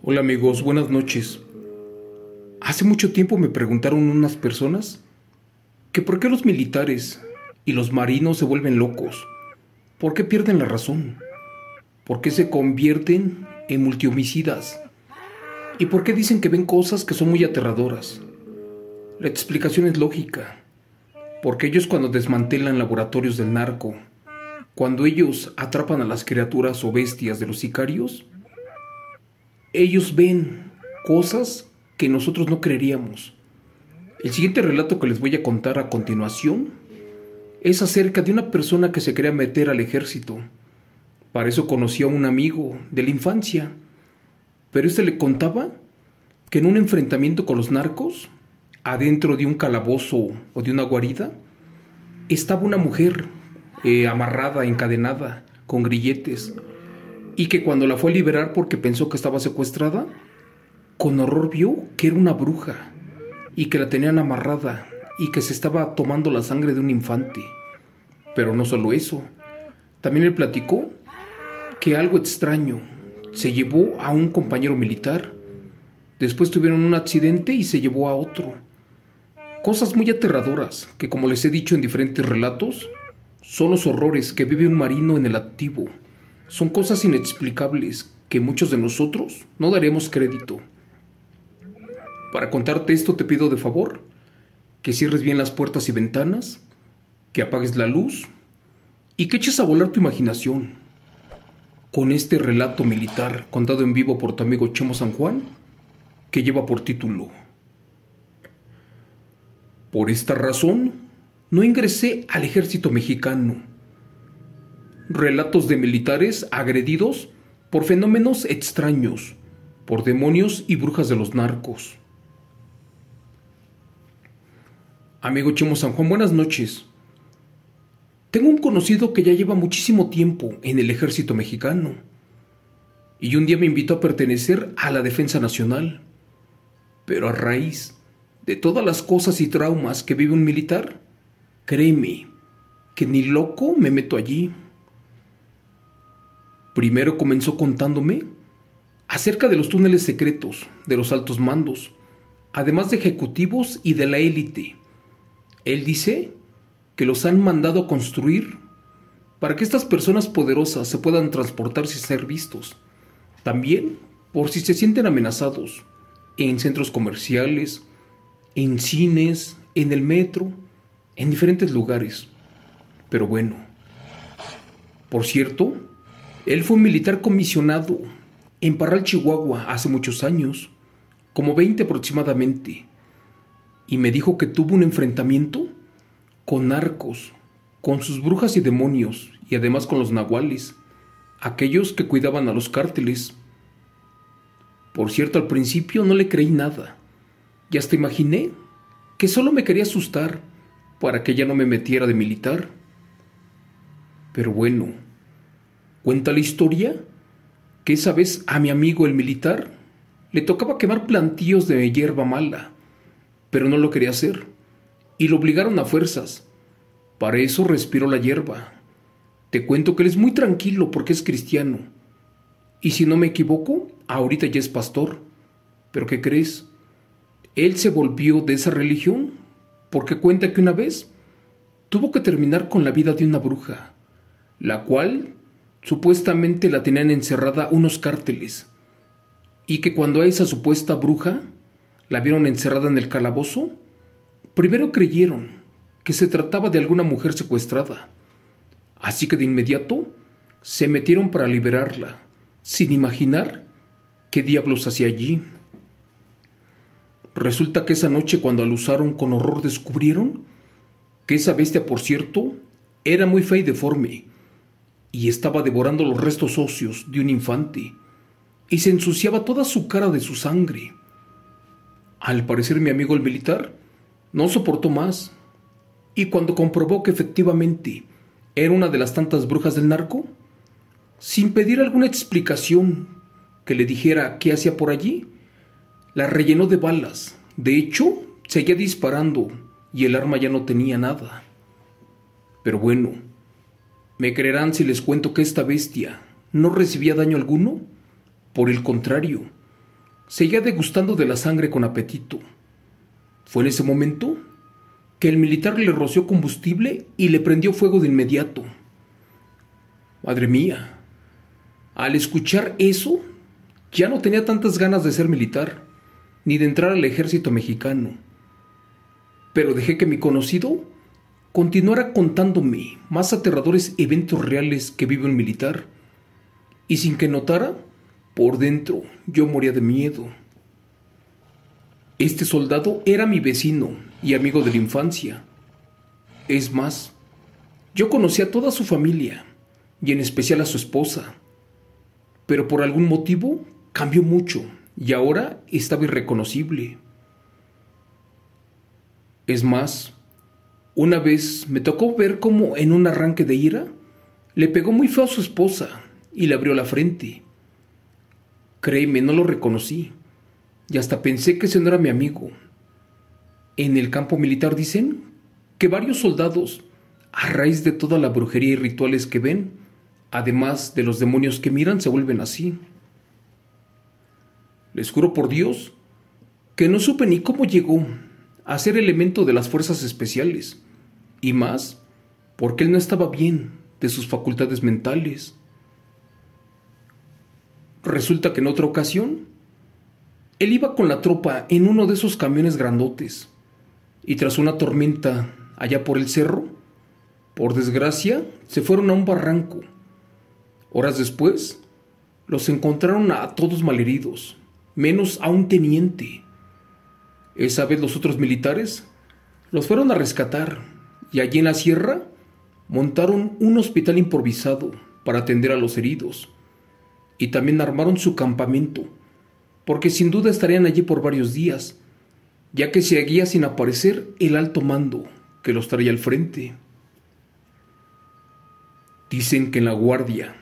Hola amigos, buenas noches. Hace mucho tiempo me preguntaron unas personas que por qué los militares y los marinos se vuelven locos, por qué pierden la razón, por qué se convierten en multihomicidas y por qué dicen que ven cosas que son muy aterradoras. La explicación es lógica, porque ellos cuando desmantelan laboratorios del narco, cuando ellos atrapan a las criaturas o bestias de los sicarios, ellos ven cosas que nosotros no creeríamos. El siguiente relato que les voy a contar a continuación es acerca de una persona que se quería meter al ejército. Para eso conoció a un amigo de la infancia, pero este le contaba que en un enfrentamiento con los narcos, adentro de un calabozo o de una guarida, estaba una mujer amarrada, encadenada, con grilletes, y que cuando la fue a liberar porque pensó que estaba secuestrada, con horror vio que era una bruja y que la tenían amarrada y que se estaba tomando la sangre de un infante. Pero no solo eso, también le platicó que algo extraño se llevó a un compañero militar, después tuvieron un accidente y se llevó a otro. Cosas muy aterradoras que, como les he dicho en diferentes relatos, son los horrores que vive un marino en el activo. Son cosas inexplicables que muchos de nosotros no daremos crédito. Para contarte esto te pido de favor que cierres bien las puertas y ventanas, que apagues la luz y que eches a volar tu imaginación con este relato militar contado en vivo por tu amigo Chemo San Juan, que lleva por título: Por esta razón no ingresé al ejército mexicano. Relatos de militares agredidos por fenómenos extraños, por demonios y brujas de los narcos. Amigo Chemo San Juan, buenas noches. Tengo un conocido que ya lleva muchísimo tiempo en el ejército mexicano y un día me invitó a pertenecer a la Defensa Nacional. Pero a raíz de todas las cosas y traumas que vive un militar, créeme que ni loco me meto allí. Primero comenzó contándome acerca de los túneles secretos de los altos mandos, además de ejecutivos y de la élite. Él dice que los han mandado a construir para que estas personas poderosas se puedan transportar sin ser vistos. También por si se sienten amenazados en centros comerciales, en cines, en el metro, en diferentes lugares. Pero bueno, por cierto, él fue un militar comisionado en Parral, Chihuahua, hace muchos años, como 20 aproximadamente, y me dijo que tuvo un enfrentamiento con narcos, con sus brujas y demonios, y además con los nahuales, aquellos que cuidaban a los cárteles. Por cierto, al principio no le creí nada, y hasta imaginé que solo me quería asustar para que ya no me metiera de militar. Pero bueno, cuenta la historia que esa vez a mi amigo el militar le tocaba quemar plantíos de hierba mala, pero no lo quería hacer y lo obligaron a fuerzas. Para eso respiró la hierba. Te cuento que él es muy tranquilo porque es cristiano y, si no me equivoco, ahorita ya es pastor. ¿Pero qué crees? Él se volvió de esa religión porque cuenta que una vez tuvo que terminar con la vida de una bruja, la cual supuestamente la tenían encerrada unos cárteles, y que cuando a esa supuesta bruja la vieron encerrada en el calabozo, primero creyeron que se trataba de alguna mujer secuestrada, así que de inmediato se metieron para liberarla, sin imaginar qué diablos hacía allí. Resulta que esa noche, cuando alusaron, con horror descubrieron que esa bestia, por cierto, era muy fea y deforme, y estaba devorando los restos óseos de un infante, y se ensuciaba toda su cara de su sangre. Al parecer mi amigo el militar no soportó más, y cuando comprobó que efectivamente era una de las tantas brujas del narco, sin pedir alguna explicación que le dijera qué hacía por allí, la rellenó de balas. De hecho, seguía disparando y el arma ya no tenía nada. Pero bueno, ¿me creerán si les cuento que esta bestia no recibía daño alguno? Por el contrario, seguía degustando de la sangre con apetito. Fue en ese momento que el militar le roció combustible y le prendió fuego de inmediato. Madre mía, al escuchar eso, ya no tenía tantas ganas de ser militar, ni de entrar al ejército mexicano. Pero dejé que mi conocido continuara contándome más aterradores eventos reales que vive un militar, y sin que notara, por dentro yo moría de miedo. Este soldado era mi vecino y amigo de la infancia. Es más, yo conocía a toda su familia, y en especial a su esposa, pero por algún motivo cambió mucho y ahora estaba irreconocible. Es más, una vez me tocó ver cómo en un arranque de ira le pegó muy feo a su esposa y le abrió la frente. Créeme, no lo reconocí y hasta pensé que ese no era mi amigo. En el campo militar dicen que varios soldados, a raíz de toda la brujería y rituales que ven, además de los demonios que miran, se vuelven así. Les juro por Dios que no supe ni cómo llegó a ser elemento de las fuerzas especiales, y más porque él no estaba bien de sus facultades mentales. Resulta que en otra ocasión, él iba con la tropa en uno de esos camiones grandotes, y tras una tormenta allá por el cerro, por desgracia, se fueron a un barranco. Horas después, los encontraron a todos malheridos, menos a un teniente. Esa vez los otros militares los fueron a rescatar y allí en la sierra montaron un hospital improvisado para atender a los heridos y también armaron su campamento, porque sin duda estarían allí por varios días, ya que seguía sin aparecer el alto mando que los traía al frente. Dicen que en la guardia,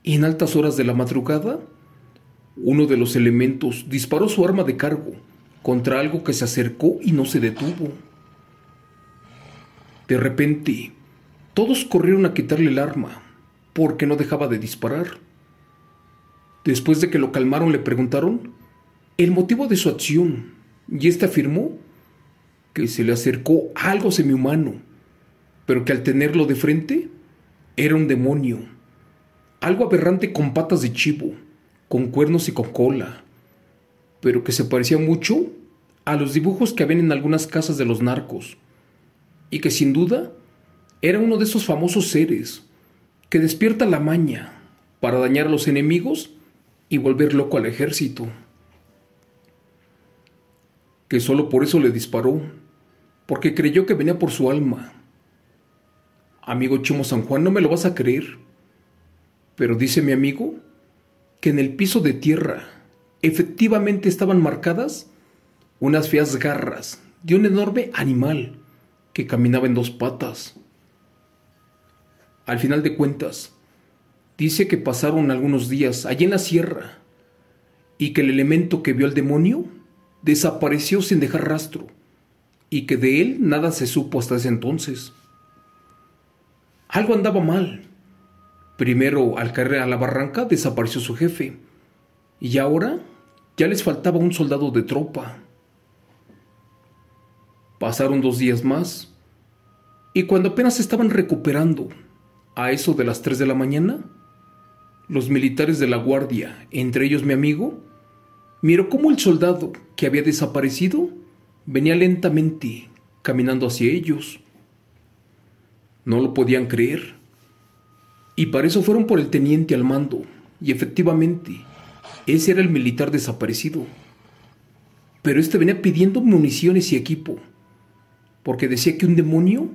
en altas horas de la madrugada, uno de los elementos disparó su arma de cargo contra algo que se acercó y no se detuvo. De repente, todos corrieron a quitarle el arma, porque no dejaba de disparar. Después de que lo calmaron, le preguntaron el motivo de su acción, y éste afirmó que se le acercó algo semihumano, pero que al tenerlo de frente, era un demonio, algo aberrante con patas de chivo, con cuernos y con cola, pero que se parecía mucho a los dibujos que habían en algunas casas de los narcos, y que sin duda era uno de esos famosos seres que despierta la maña para dañar a los enemigos y volver loco al ejército. Que solo por eso le disparó, porque creyó que venía por su alma. Amigo Chimo San Juan, no me lo vas a creer, pero dice mi amigo que en el piso de tierra efectivamente estaban marcadas unas feas garras de un enorme animal que caminaba en dos patas. Al final de cuentas, dice que pasaron algunos días allí en la sierra y que el elemento que vio al demonio desapareció sin dejar rastro y que de él nada se supo hasta ese entonces. Algo andaba mal. Primero, al caer a la barranca, desapareció su jefe y ahora ya les faltaba un soldado de tropa. Pasaron 2 días más y cuando apenas se estaban recuperando, a eso de las 3 de la mañana, los militares de la guardia, entre ellos mi amigo, miró cómo el soldado que había desaparecido venía lentamente caminando hacia ellos. No lo podían creer. Y para eso fueron por el teniente al mando, y efectivamente, ese era el militar desaparecido. Pero este venía pidiendo municiones y equipo, porque decía que un demonio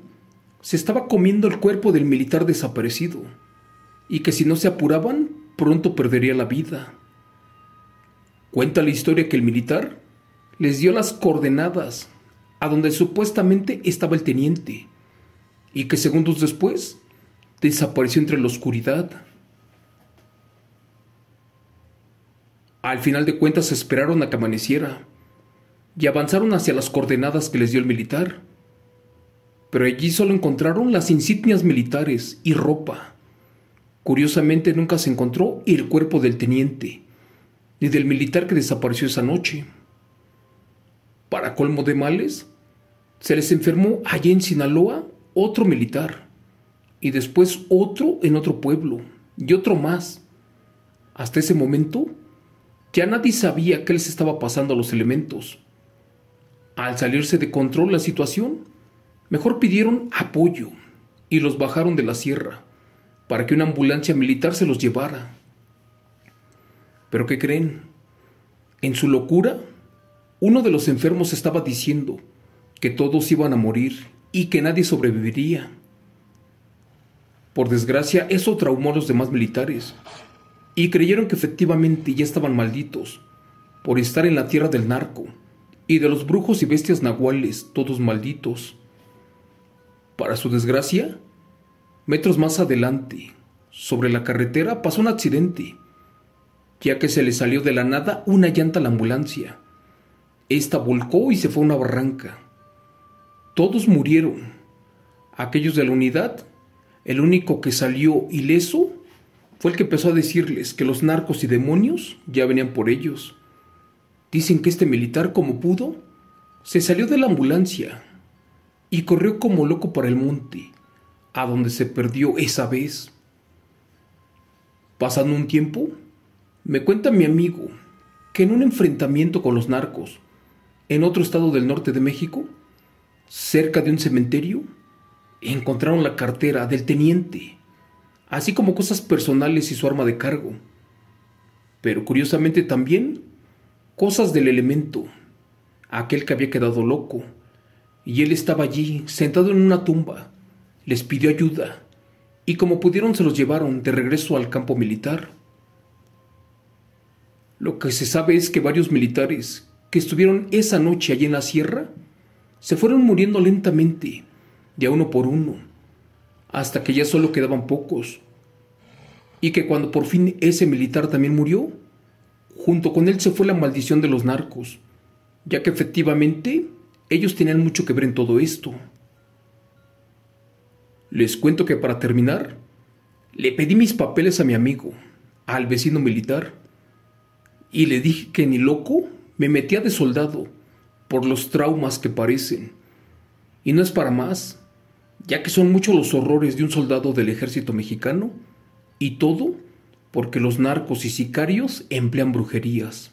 se estaba comiendo el cuerpo del militar desaparecido, y que si no se apuraban, pronto perdería la vida. Cuenta la historia que el militar les dio las coordenadas a donde supuestamente estaba el teniente, y que segundos después desapareció entre la oscuridad. Al final de cuentas esperaron a que amaneciera y avanzaron hacia las coordenadas que les dio el militar. Pero allí solo encontraron las insignias militares y ropa. Curiosamente nunca se encontró el cuerpo del teniente, ni del militar que desapareció esa noche. Para colmo de males, se les enfermó allá en Sinaloa otro militar, y después otro en otro pueblo, y otro más. Hasta ese momento, ya nadie sabía qué les estaba pasando a los elementos. Al salirse de control la situación, mejor pidieron apoyo y los bajaron de la sierra para que una ambulancia militar se los llevara. ¿Pero qué creen? En su locura, uno de los enfermos estaba diciendo que todos iban a morir y que nadie sobreviviría. Por desgracia, eso traumó a los demás militares y creyeron que efectivamente ya estaban malditos por estar en la tierra del narco y de los brujos y bestias nahuales, todos malditos. Para su desgracia, metros más adelante, sobre la carretera, pasó un accidente, ya que se le salió de la nada una llanta a la ambulancia. Esta volcó y se fue a una barranca. Todos murieron. Aquellos de la unidad, el único que salió ileso fue el que empezó a decirles que los narcos y demonios ya venían por ellos. Dicen que este militar, como pudo, se salió de la ambulancia y corrió como loco para el monte, a donde se perdió esa vez. Pasando un tiempo, me cuenta mi amigo que en un enfrentamiento con los narcos, en otro estado del norte de México, cerca de un cementerio, encontraron la cartera del teniente, así como cosas personales y su arma de cargo. Pero curiosamente también, cosas del elemento, aquel que había quedado loco, y él estaba allí, sentado en una tumba. Les pidió ayuda, y como pudieron se los llevaron de regreso al campo militar. Lo que se sabe es que varios militares que estuvieron esa noche allí en la sierra se fueron muriendo lentamente, de a uno por uno, hasta que ya solo quedaban pocos, y que cuando por fin ese militar también murió, junto con él se fue la maldición de los narcos, ya que efectivamente ellos tenían mucho que ver en todo esto. Les cuento que para terminar, le pedí mis papeles a mi amigo, al vecino militar, y le dije que ni loco me metía de soldado por los traumas que parecen. Y no es para más, ya que son muchos los horrores de un soldado del ejército mexicano, y todo porque los narcos y sicarios emplean brujerías.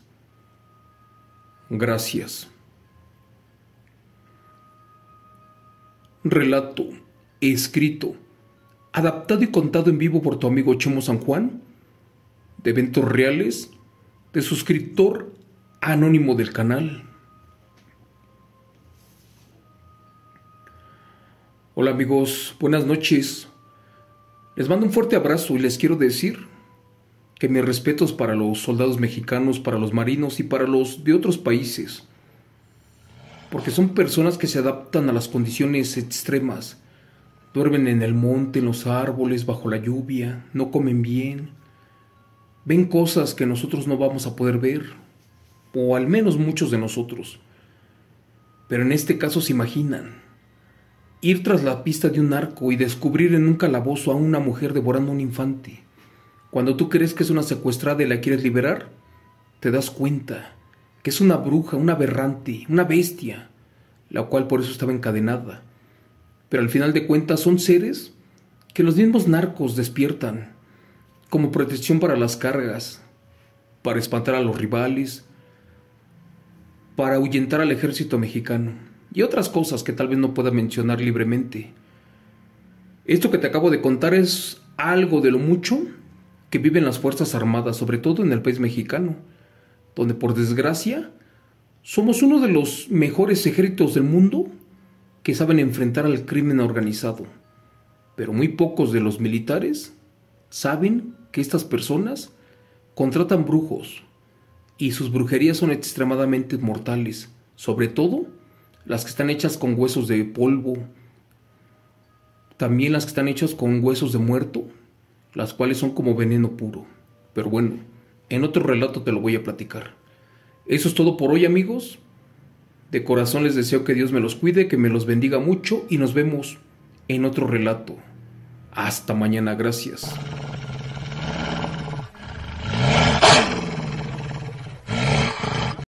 Gracias. Relato, escrito, adaptado y contado en vivo por tu amigo Chemo San Juan, de eventos reales, de suscriptor anónimo del canal. Hola amigos, buenas noches. Les mando un fuerte abrazo y les quiero decir que mis respetos para los soldados mexicanos, para los marinos y para los de otros países, porque son personas que se adaptan a las condiciones extremas. Duermen en el monte, en los árboles, bajo la lluvia, no comen bien, ven cosas que nosotros no vamos a poder ver, o al menos muchos de nosotros. Pero en este caso se imaginan ir tras la pista de un narco y descubrir en un calabozo a una mujer devorando a un infante. Cuando tú crees que es una secuestrada y la quieres liberar, te das cuenta que es una bruja, una aberrante, una bestia, la cual por eso estaba encadenada. Pero al final de cuentas son seres que los mismos narcos despiertan como protección para las cargas, para espantar a los rivales, para ahuyentar al ejército mexicano y otras cosas que tal vez no pueda mencionar libremente. Esto que te acabo de contar es algo de lo mucho que viven las Fuerzas Armadas, sobre todo en el país mexicano, donde por desgracia somos uno de los mejores ejércitos del mundo que saben enfrentar al crimen organizado. Pero muy pocos de los militares saben que estas personas contratan brujos y sus brujerías son extremadamente mortales, sobre todo las que están hechas con huesos de polvo, también las que están hechas con huesos de muerto, las cuales son como veneno puro. Pero bueno, en otro relato te lo voy a platicar. Eso es todo por hoy, amigos. De corazón les deseo que Dios me los cuide, que me los bendiga mucho y nos vemos en otro relato. Hasta mañana, gracias.